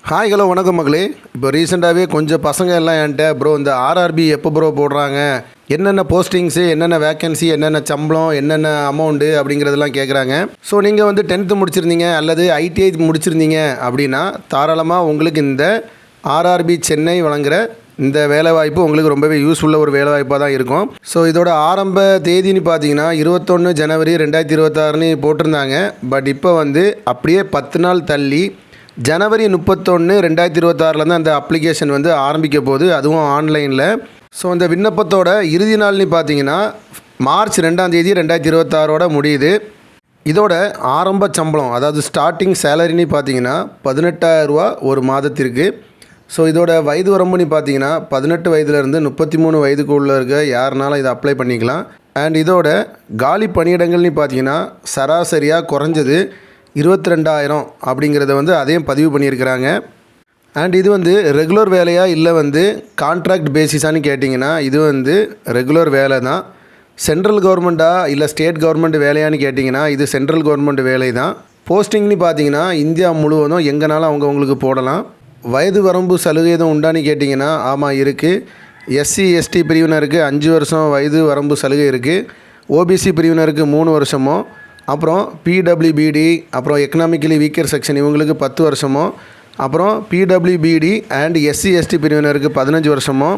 Hi hello வணக்கம் மகளே. இப்போ ரீசெண்டாகவே கொஞ்சம் பசங்க எல்லாம் என்கிட்ட ப்ரோ இந்த ஆர்ஆர்பி எப்போ ப்ரோ போடுறாங்க, என்னென்ன போஸ்டிங்ஸு, என்னென்ன வேக்கன்சி, என்னென்ன சம்பளம், என்னென்ன அமௌண்ட்டு அப்படிங்கிறதெல்லாம் கேட்குறாங்க. ஸோ நீங்கள் வந்து 10th முடிச்சிருந்தீங்க அல்லது ஐடிஐ முடிச்சிருந்தீங்க அப்படின்னா தாராளமாக உங்களுக்கு இந்த ஆர்ஆர்பி சென்னை வழங்குகிற இந்த வேலைவாய்ப்பு உங்களுக்கு ரொம்பவே யூஸ்ஃபுல்லாக ஒரு வேலைவாய்ப்பாக தான் இருக்கும். ஸோ இதோட ஆரம்ப தேதின்னு பார்த்தீங்கன்னா 21 ஜனவரி 2026 போட்டிருந்தாங்க. பட் இப்போ வந்து அப்படியே 10 நாள் தள்ளி ஜனவரி 31 2026 தான் அந்த அப்ளிகேஷன் வந்து ஆரம்பிக்க போகுது, அதுவும் ஆன்லைனில். ஸோ இந்த விண்ணப்பத்தோட இறுதி நாள்னு பார்த்தீங்கன்னா மார்ச் 2ஆம் தேதி 2026 முடியுது. இதோட ஆரம்ப சம்பளம் அதாவது ஸ்டார்டிங் சேலரின்னு பார்த்தீங்கன்னா 18,000 ரூபா ஒரு மாதத்திற்கு. ஸோ இதோட வயது வரம்புன்னு பார்த்தீங்கன்னா 18 வயதுலேருந்து 33 வயதுக்குள்ளே இருக்க யாருனாலும் இதை அப்ளை பண்ணிக்கலாம். அண்ட் இதோட காலி பணியிடங்கள்னு பார்த்தீங்கன்னா சராசரியாக குறைஞ்சது 22,000 அப்படிங்கிறத வந்து அதையும் பதிவு பண்ணியிருக்கிறாங்க. அண்ட் இது வந்து ரெகுலர் வேலையா இல்லை வந்து கான்ட்ராக்ட் பேசிஸான்னு கேட்டிங்கன்னா இது வந்து ரெகுலர் வேலை தான். சென்ட்ரல் கவர்மெண்ட்டா இல்லை ஸ்டேட் கவர்மெண்ட் வேலையான்னு கேட்டிங்கன்னா இது சென்ட்ரல் கவர்மெண்ட் வேலை தான். போஸ்டிங்னு பார்த்தீங்கன்னா இந்தியா முழுவதும் எங்கேனாலும் அவங்களுக்கு போடலாம். வயது வரம்பு சலுகை எதுவும் உண்டான்னு கேட்டிங்கன்னா ஆமாம் இருக்குது. எஸ்சி எஸ்டி பிரிவினருக்கு 5 வருஷம் வயது வரம்பு சலுகை இருக்குது. ஓபிசி பிரிவினருக்கு 3 வருஷமும், அப்புறம் பிடபிள்யூபிடி, அப்புறம் எக்கனாமிக்கலி வீக்கர் செக்ஷன் இவங்களுக்கு 10 வருஷமும், அப்புறம் பிடபிள்யூபிடி அண்ட் எஸ்சி எஸ்டி பிரிவினருக்கு 15 வருஷமும்,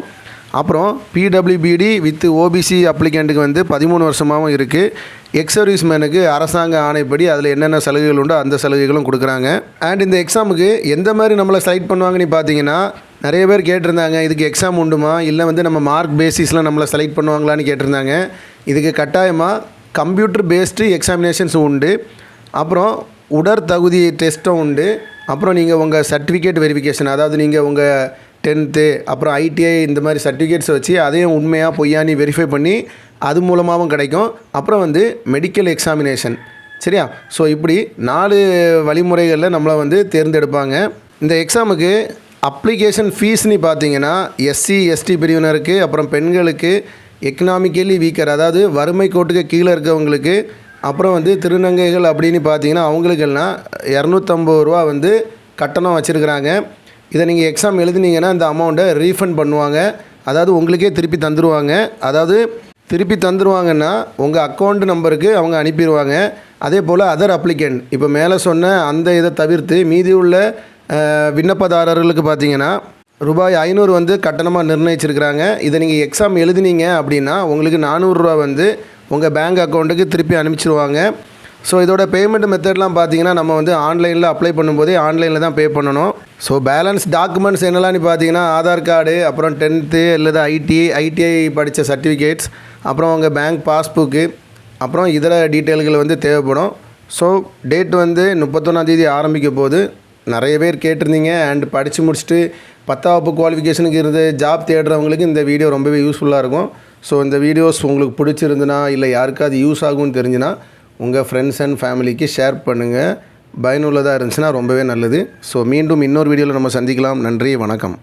அப்புறம் பிடபிள்யூபிடி வித் ஓபிசி அப்ளிகண்ட்டுக்கு வந்து 13 வருஷமாகவும் இருக்குது. எக்ஸ் சர்வீஸ்மேனுக்கு அரசாங்க ஆணைப்படி அதில் என்னென்ன சலுகைகள் உண்டோ அந்த சலுகைகளும் கொடுக்குறாங்க. அண்ட் இந்த எக்ஸாமுக்கு எந்த மாதிரி நம்மளை செலக்ட் பண்ணுவாங்கன்னு பார்த்தீங்கன்னா நிறைய பேர் கேட்டிருந்தாங்க, இதுக்கு எக்ஸாம் உண்டுமா இல்லை வந்து நம்ம மார்க் பேசிஸில் நம்மளை செலக்ட் பண்ணுவாங்களான்னு கேட்டிருந்தாங்க. இதுக்கு கட்டாயமாக கம்ப்யூட்டர் பேஸ்டு எக்ஸாமினேஷன்ஸ் உண்டு, அப்புறம் உடற்தகுதி டெஸ்ட்டும் உண்டு, அப்புறம் நீங்கள் உங்கள் சர்டிஃபிகேட் வெரிஃபிகேஷன் அதாவது நீங்கள் உங்கள் 10th அப்புறம் ஐடிஐ இந்த மாதிரி சர்டிஃபிகேட்ஸை வச்சு அதையும் உண்மையாக பொய்யானி வெரிஃபை பண்ணி அது மூலமாகவும் கிடைக்கும். அப்புறம் வந்து மெடிக்கல் எக்ஸாமினேஷன், சரியா? ஸோ இப்படி 4 வழிமுறைகளில் நம்மளை வந்து தேர்ந்தெடுப்பாங்க. இந்த எக்ஸாமுக்கு அப்ளிகேஷன் ஃபீஸ்னு பார்த்தீங்கன்னா எஸ்சி எஸ்டி பிரிவினருக்கு, அப்புறம் பெண்களுக்கு, எக்கனாமிக்கலி வீக்கர் அதாவது வறுமை கோட்டுக்கு கீழே இருக்கவங்களுக்கு, அப்புறம் வந்து திருநங்கைகள் அப்படின்னு பார்த்தீங்கன்னா அவங்களுக்கெல்லாம் 250 ரூபா வந்து கட்டணம் வச்சுருக்குறாங்க. இதை நீங்கள் எக்ஸாம் எழுதுனீங்கன்னா இந்த அமௌண்ட்டை ரீஃபண்ட் பண்ணுவாங்க, அதாவது உங்களுக்கே திருப்பி தந்துடுவாங்க. அதாவது திருப்பி தந்துடுவாங்கன்னா உங்கள் அக்கௌண்ட் நம்பருக்கு அவங்க அனுப்பிடுவாங்க. அதே போல் அதர் அப்ளிகண்ட் இப்போ மேலே சொன்ன அந்த இதை தவிர்த்து மீதி உள்ள விண்ணப்பதாரர்களுக்கு பார்த்தீங்கன்னா ரூபாய் 500 வந்து கட்டணமாக நிர்ணயிச்சிருக்கிறாங்க. இதை நீங்கள் எக்ஸாம் எழுதினீங்க அப்படின்னா உங்களுக்கு 400 ரூபா வந்து உங்கள் பேங்க் அக்கௌண்ட்டுக்கு திருப்பி அனுப்பிச்சிடுவாங்க. ஸோ இதோட பேமெண்ட் மெத்தட்லாம் பார்த்தீங்கன்னா நம்ம வந்து ஆன்லைனில் அப்ளை பண்ணும்போதே ஆன்லைனில் தான் பே பண்ணணும். ஸோ பேலன்ஸ் டாக்குமெண்ட்ஸ் என்னெல்லாம்னு பார்த்தீங்கன்னா ஆதார் கார்டு, அப்புறம் 10th அல்லது ஐடிஐ படித்த சர்டிஃபிகேட்ஸ், அப்புறம் உங்கள் பேங்க் பாஸ்புக்கு, அப்புறம் இதர டீட்டெயில்கள் வந்து தேவைப்படும். ஸோ டேட் வந்து 31ஆம் தேதி ஆரம்பிக்க போது. நிறைய பேர் கேட்டிருந்தீங்க அண்ட் படித்து முடிச்சுட்டு 10ஆம் வகுப்பு குவாலிஃபிகேஷனுக்கு இருந்து ஜாப் தேடுறவங்களுக்கு இந்த வீடியோ ரொம்பவே யூஸ்ஃபுல்லாக இருக்கும். ஸோ இந்த வீடியோஸ் உங்களுக்கு பிடிச்சிருந்துன்னா இல்லை யாருக்காவது யூஸ் ஆகும்னு தெரிஞ்சுன்னா உங்கள் ஃப்ரெண்ட்ஸ் அண்ட் ஃபேமிலிக்கு ஷேர் பண்ணுங்கள். பயனுள்ளதாக இருந்துச்சுன்னா ரொம்பவே நல்லது. ஸோ மீண்டும் இன்னொரு வீடியோவில் நம்ம சந்திக்கலாம். நன்றி, வணக்கம்.